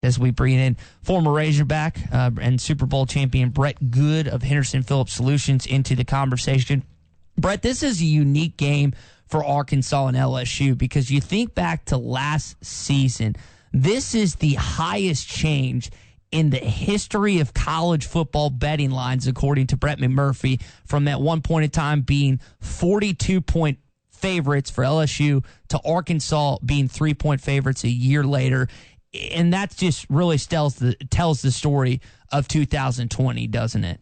as we bring in former Razorback and Super Bowl champion Brett Goode of Henderson Phillips Solutions into the conversation. Brett, this is a unique game for Arkansas and LSU because you think back to last season, this is the highest change in the history of college football betting lines, according to Brett McMurphy, from at one point in time being 42-point favorites for LSU to Arkansas being 3-point favorites a year later. And that just really tells the story of 2020, doesn't it?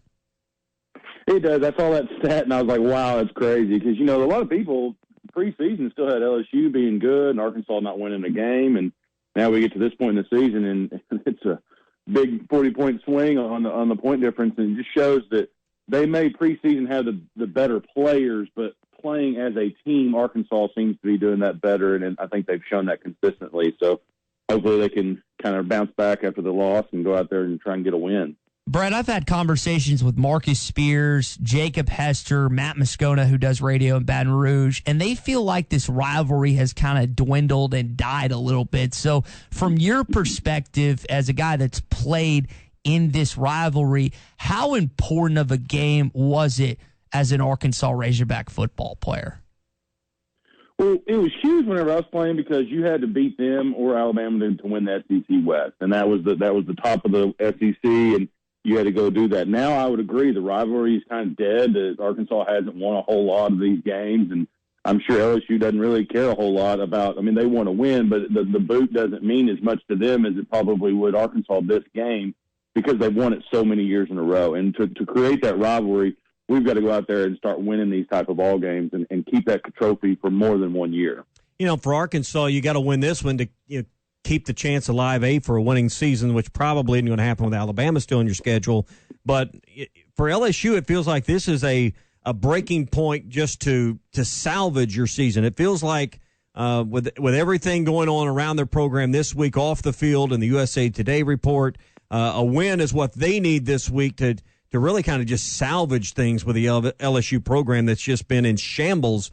It does. I saw that stat, and I was like, wow, that's crazy. Because, a lot of people preseason still had LSU being good and Arkansas not winning a game. And now we get to this point in the season, and it's a big 40-point swing on the point difference. And it just shows that they may preseason have the better players, but playing as a team, Arkansas seems to be doing that better. And I think they've shown that consistently. So, hopefully they can kind of bounce back after the loss and go out there and try and get a win. Brett, I've had conversations with Marcus Spears, Jacob Hester, Matt Moscona, who does radio in Baton Rouge, and they feel like this rivalry has kind of dwindled and died a little bit. So from your perspective as a guy that's played in this rivalry, how important of a game was it as an Arkansas Razorback football player? Well, it was huge whenever I was playing because you had to beat them or Alabama to win the SEC West, and that was the top of the SEC, and you had to go do that. Now I would agree the rivalry is kind of dead. Arkansas hasn't won a whole lot of these games, and I'm sure LSU doesn't really care a whole lot about. I mean, they want to win, but the boot doesn't mean as much to them as it probably would Arkansas this game because they've won it so many years in a row. And to create that rivalry, we've got to go out there and start winning these type of ball games and keep that trophy for more than 1 year. For Arkansas, you got to win this one to keep the chance alive, for a winning season, which probably isn't going to happen with Alabama still on your schedule. But for LSU, it feels like this is a breaking point just to salvage your season. It feels like with everything going on around their program this week off the field and the USA Today report, a win is what they need this week to really kind of just salvage things with the LSU program that's just been in shambles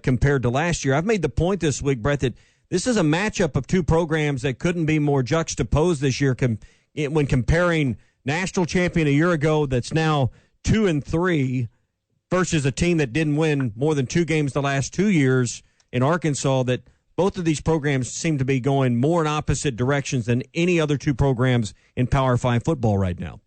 compared to last year. I've made the point this week, Brett, that this is a matchup of two programs that couldn't be more juxtaposed this year when comparing national champion a year ago that's now 2-3 versus a team that didn't win more than 2 games the last 2 years in Arkansas, that both of these programs seem to be going more in opposite directions than any other two programs in Power 5 football right now.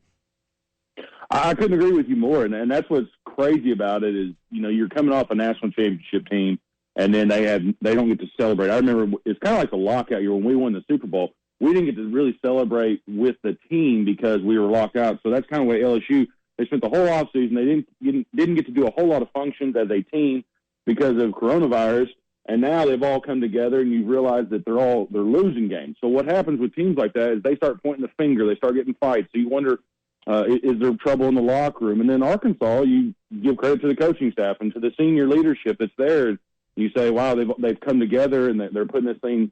I couldn't agree with you more, and that's what's crazy about it is, you're coming off a national championship team, and then they don't get to celebrate. I remember it's kind of like the lockout year when we won the Super Bowl. We didn't get to really celebrate with the team because we were locked out. So that's kind of why LSU, they spent the whole offseason. They didn't get to do a whole lot of functions as a team because of coronavirus, and now they've all come together, and you realize that they're losing games. So what happens with teams like that is they start pointing the finger, they start getting fights. So you wonder, is there trouble in the locker room? And then Arkansas, you give credit to the coaching staff and to the senior leadership that's there. You say, wow, they've come together and they're putting this thing,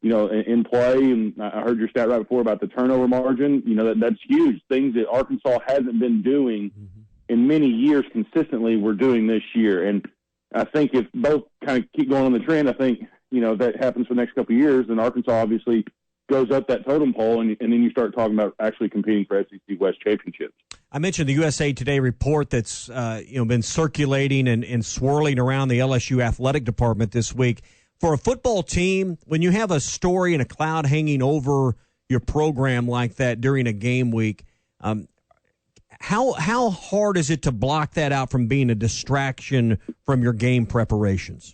in play. And I heard your stat right before about the turnover margin. That's huge. Things that Arkansas hasn't been doing in many years consistently, we're doing this year. And I think if both kind of keep going on the trend, I think, if that happens for the next couple of years, then Arkansas obviously goes up that totem pole, and then you start talking about actually competing for SEC West championships. I mentioned the USA Today report that's been circulating and swirling around the LSU athletic department this week. For a football team, when you have a story and a cloud hanging over your program like that during a game week, how hard is it to block that out from being a distraction from your game preparations?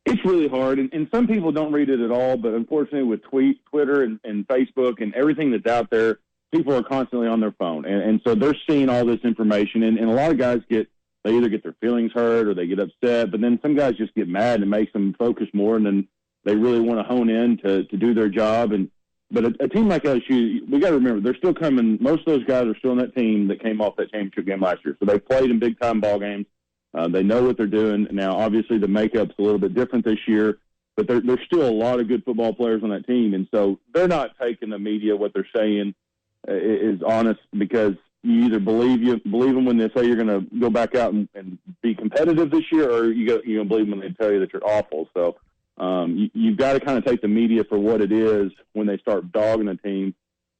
It's really hard, and some people don't read it at all, but unfortunately with Twitter and Facebook and everything that's out there, people are constantly on their phone, and so they're seeing all this information, and a lot of guys they either get their feelings hurt or they get upset, but then some guys just get mad and it makes them focus more, and then they really want to hone in to do their job. But a team like LSU, we got to remember, they're still coming. Most of those guys are still in that team that came off that championship game last year, so they played in big-time ball games. They know what they're doing. Now, obviously, the makeup's a little bit different this year, but there's still a lot of good football players on that team, and so they're not taking the media, what they're saying is honest, because you either believe them when they say you're going to go back out and be competitive this year, or you believe them when they tell you that you're awful. So You've got to kind of take the media for what it is when they start dogging a team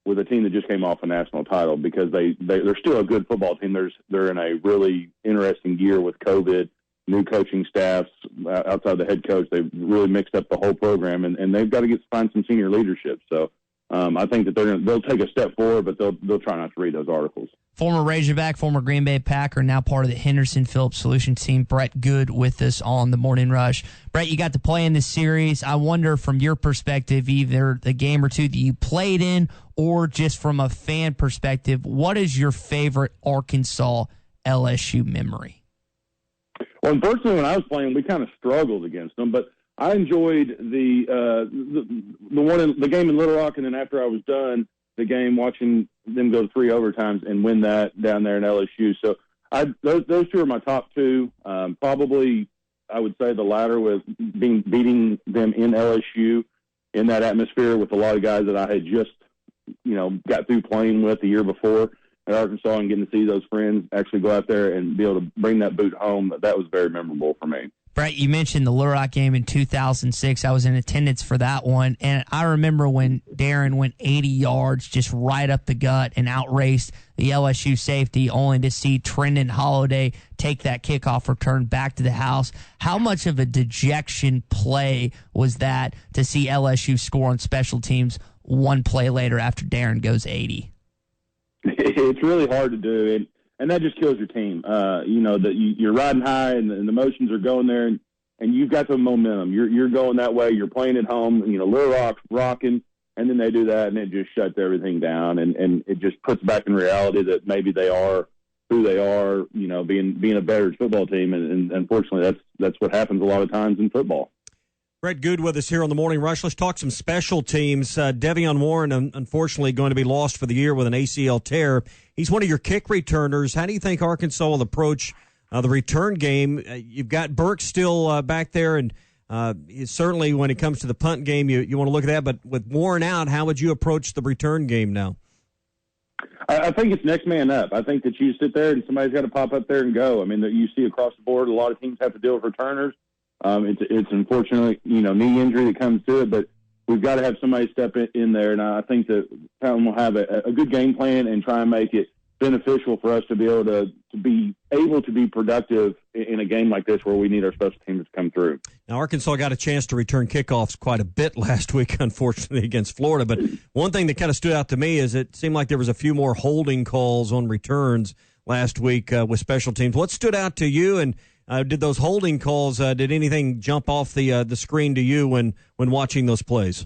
with a team that just came off a national title, because they're still a good football team. They're in a really interesting year with COVID, new coaching staffs outside the head coach. They've really mixed up the whole program, and they've got to find some senior leadership. So I think that they'll take a step forward, but they'll try not to read those articles. Former Razorback, former Green Bay Packer, now part of the Henderson Phillips Solutions team, Brett Goode, with us on the Morning Rush. Brett, you got to play in this series. I wonder, from your perspective, either the game or two that you played in or just from a fan perspective, what is your favorite Arkansas LSU memory? Well, unfortunately, when I was playing, we kind of struggled against them, but I enjoyed the game in Little Rock, and then after I was done, the game, watching them go to 3 overtimes and win that down there in LSU. So those two are my top two. Probably, I would say the latter was beating them in LSU in that atmosphere with a lot of guys that I had just, got through playing with the year before at Arkansas, and getting to see those friends actually go out there and be able to bring that boot home. That was very memorable for me. Brett, you mentioned the Little Rock game in 2006. I was in attendance for that one, and I remember when Darren went 80 yards just right up the gut and outraced the LSU safety, only to see Trendon Holiday take that kickoff return back to the house. How much of a dejection play was that to see LSU score on special teams one play later after Darren goes 80? It's really hard to do, and that just kills your team. That you're riding high, and the emotions are going there, and you've got the momentum. You're going that way. You're playing at home. Little Rock's rocking, and then they do that, and it just shuts everything down, and it just puts back in reality that maybe they are who they are. Being a better football team, and unfortunately, that's what happens a lot of times in football. Brett Goode with us here on the Morning Rush. Let's talk some special teams. Devion Warren, unfortunately, going to be lost for the year with an ACL tear. He's one of your kick returners. How do you think Arkansas will approach the return game? You've got Burke still back there, and certainly when it comes to the punt game, you want to look at that. But with Warren out, how would you approach the return game now? I think it's next man up. I think that you sit there and somebody's got to pop up there and go. I mean, that you see across the board, a lot of teams have to deal with returners. It's unfortunately, knee injury that comes to it, but we've got to have somebody step in there. And I think that Patton will have a good game plan and try and make it beneficial for us to be able to be productive in a game like this where we need our special teams to come through. Now, Arkansas got a chance to return kickoffs quite a bit last week, unfortunately, against Florida. But one thing that kind of stood out to me is it seemed like there was a few more holding calls on returns last week with special teams. What stood out to you, and did those holding calls, did anything jump off the screen to you when watching those plays?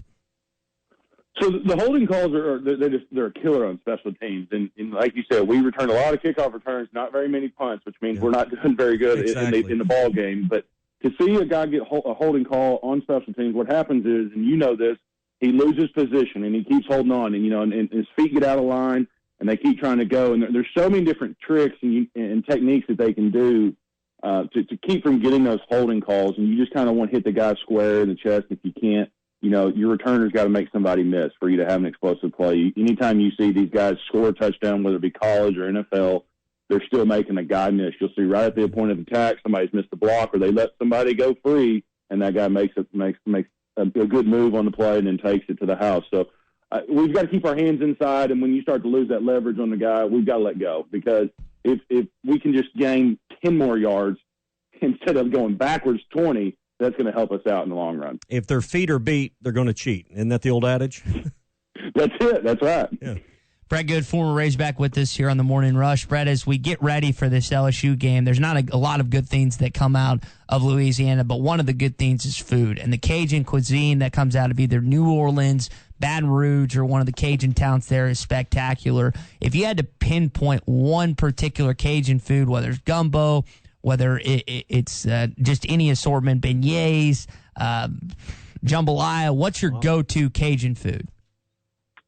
So the holding calls they're a killer on special teams, and like you said, we return a lot of kickoff returns, not very many punts, which means we're not doing very good in the ball game. But to see a guy get a holding call on special teams, what happens is, and this, he loses position and he keeps holding on, and his feet get out of line, and they keep trying to go, and there's so many different tricks and techniques that they can do to keep from getting those holding calls, and you just kind of want to hit the guy square in the chest if you can't. Your returner's got to make somebody miss for you to have an explosive play. Anytime you see these guys score a touchdown, whether it be college or NFL, they're still making a guy miss. You'll see right at the point of attack, somebody's missed the block, or they let somebody go free, and that guy makes a good move on the play and then takes it to the house. So we've got to keep our hands inside, and when you start to lose that leverage on the guy, we've got to let go, because if we can just gain 10 more yards instead of going backwards 20, that's going to help us out in the long run. If their feet are beat, they're going to cheat. Isn't that the old adage? That's it. That's right. Yeah. Brett Goode, former Razorback, with us here on the Morning Rush. Brett, as we get ready for this LSU game, there's not a lot of good things that come out of Louisiana, but one of the good things is food. And the Cajun cuisine that comes out of either New Orleans, Baton Rouge, or one of the Cajun towns there is spectacular. If you had to pinpoint one particular Cajun food, whether it's gumbo, whether it's just any assortment, beignets, jambalaya, what's your go-to Cajun food?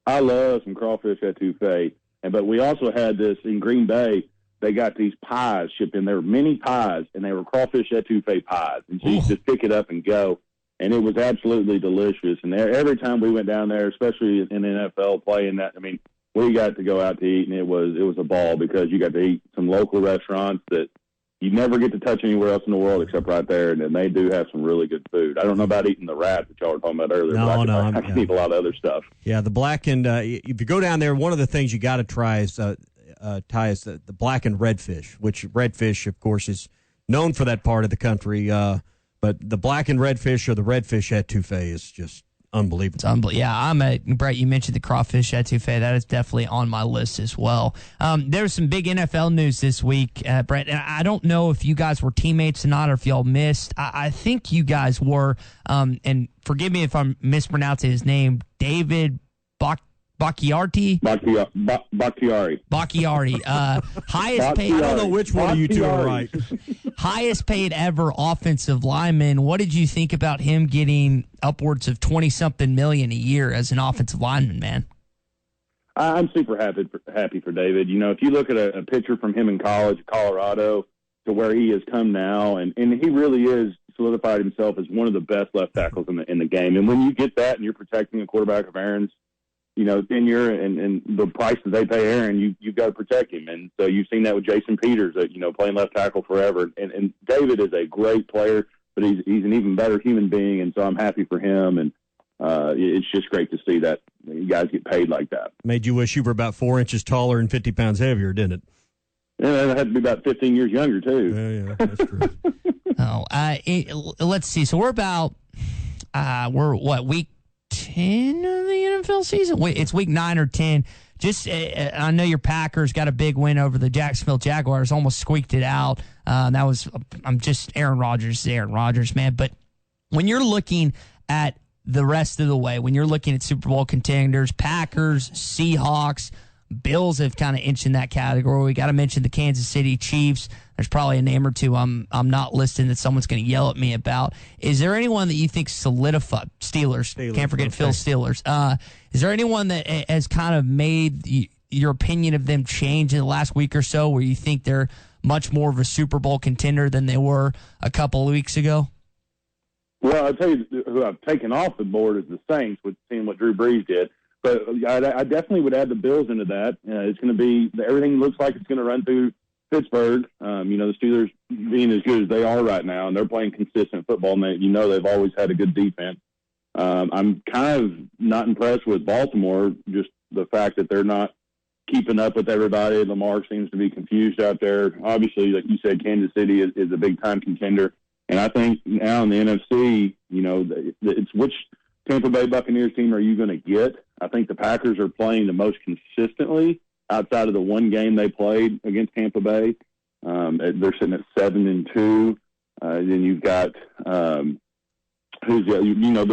I love some crawfish etouffee, but we also had this in Green Bay. They got these pies shipped in. There were mini pies, and they were crawfish etouffee pies. And so you just pick it up and go, and it was absolutely delicious. And every time we went down there, especially in the NFL playing that, I mean, we got to go out to eat, and it was a ball, because you got to eat some local restaurants that you never get to touch anywhere else in the world except right there, and they do have some really good food. I don't know about eating the rat that y'all were talking about earlier, but I can eat a lot of other stuff. Yeah, the blackened, if you go down there, one of the things you got to try is, Ty, is the blackened redfish, which redfish, of course, is known for that part of the country. But the blackened redfish or the redfish etouffee is just unbelievable. It's unbelievable. Yeah, Brett, you mentioned the crawfish etouffee. That is definitely on my list as well. There was some big NFL news this week, Brett, and I don't know if you guys were teammates or not, or if y'all missed. I think you guys were, and forgive me if I'm mispronouncing his name, David Bakhtiari. Highest paid. I don't know which one of you two are right. Highest paid ever offensive lineman. What did you think about him getting upwards of 20-something million a year as an offensive lineman, man? I'm super happy for David. You know, if you look at a picture from him in college, Colorado, to where he has come now, and he really is solidified himself as one of the best left tackles in the game. And when you get that and you're protecting a quarterback of Aaron's, you know, tenure and the price that they pay Aaron, you've got to protect him. And so you've seen that with Jason Peters, you know, playing left tackle forever. And David is a great player, but he's an even better human being. And so I'm happy for him. And it's just great to see that you guys get paid like that. Made you wish you were about 4 inches taller and 50 pounds heavier, didn't it? Yeah, I had to be about 15 years younger, too. Yeah, that's true. Let's see. So we're week 10 of the NFL season? It's week 9 or 10. Just, I know your Packers got a big win over the Jacksonville Jaguars, almost squeaked it out. Aaron Rodgers is Aaron Rodgers, man. But when you're looking at the rest of the way, when you're looking at Super Bowl contenders, Packers, Seahawks, Bills have kind of inched in that category. We got to mention the Kansas City Chiefs. There's probably a name or two I'm not listing that someone's going to yell at me about. Is there anyone that you think solidified? Steelers. Can't forget Phil Steelers. Is there anyone that has kind of made your opinion of them change in the last week or so, where you think they're much more of a Super Bowl contender than they were a couple of weeks ago? Well, I'll tell you who I've taken off the board is the Saints, with seeing what Drew Brees did. But I definitely would add the Bills into that. It's going to be – everything looks like it's going to run through Pittsburgh. You know, the Steelers being as good as they are right now, and they're playing consistent football, and they've always had a good defense. I'm kind of not impressed with Baltimore, just the fact that they're not keeping up with everybody. Lamar seems to be confused out there. Obviously, like you said, Kansas City is a big-time contender. And I think now in the NFC, you know, it's which Tampa Bay Buccaneers team are you going to get? I think the Packers are playing the most consistently outside of the one game they played against Tampa Bay. They're sitting at 7-2. Then you've got the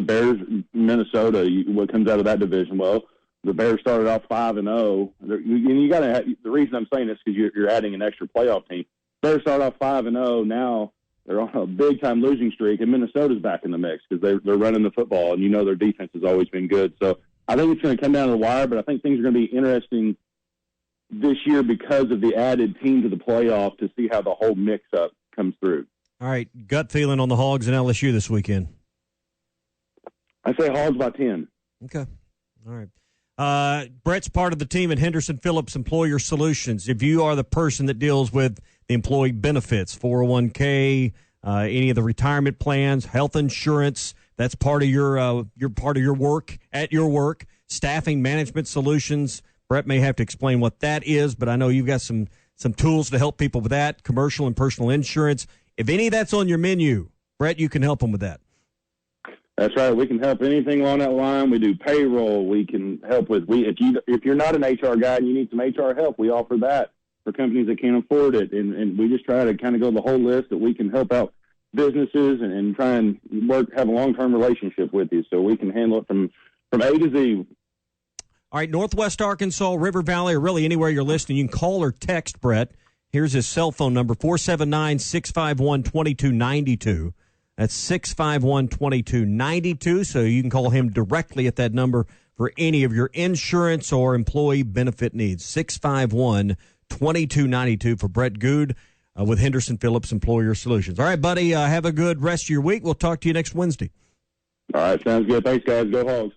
Bears, Minnesota. What comes out of that division? Well, the Bears started off 5-0. You got to. The reason I'm saying this is because you're adding an extra playoff team. Bears started off 5-0. Now they're on a big-time losing streak, and Minnesota's back in the mix because they're running the football, and their defense has always been good. So I think it's going to come down to the wire, but I think things are going to be interesting this year because of the added team to the playoff to see how the whole mix-up comes through. All right, gut feeling on the Hogs and LSU this weekend. I say Hogs by 10. Okay. All right. Brett's part of the team at Henderson Phillips Employer Solutions. If you are the person that deals with the employee benefits, 401k, any of the retirement plans, health insurance, that's part of your work at your work, staffing management solutions. Brett may have to explain what that is, but I know you've got some tools to help people with that, commercial and personal insurance. If any of that's on your menu, Brett, you can help them with that. That's right. We can help anything along that line. We do payroll. We can help with if you're not an HR guy and you need some HR help, we offer that for companies that can't afford it. And we just try to kind of go the whole list that we can help out businesses and try and have a long-term relationship with you, so we can handle it from A to Z. All right, Northwest Arkansas, River Valley, or really anywhere you're listening, you can call or text Brett. Here's his cell phone number, 479-651-2292. That's 651-2292, so you can call him directly at that number for any of your insurance or employee benefit needs. 651-2292 for Brett Goode with Henderson Phillips Employer Solutions. All right, buddy, have a good rest of your week. We'll talk to you next Wednesday. All right, sounds good. Thanks, guys. Go Hogs.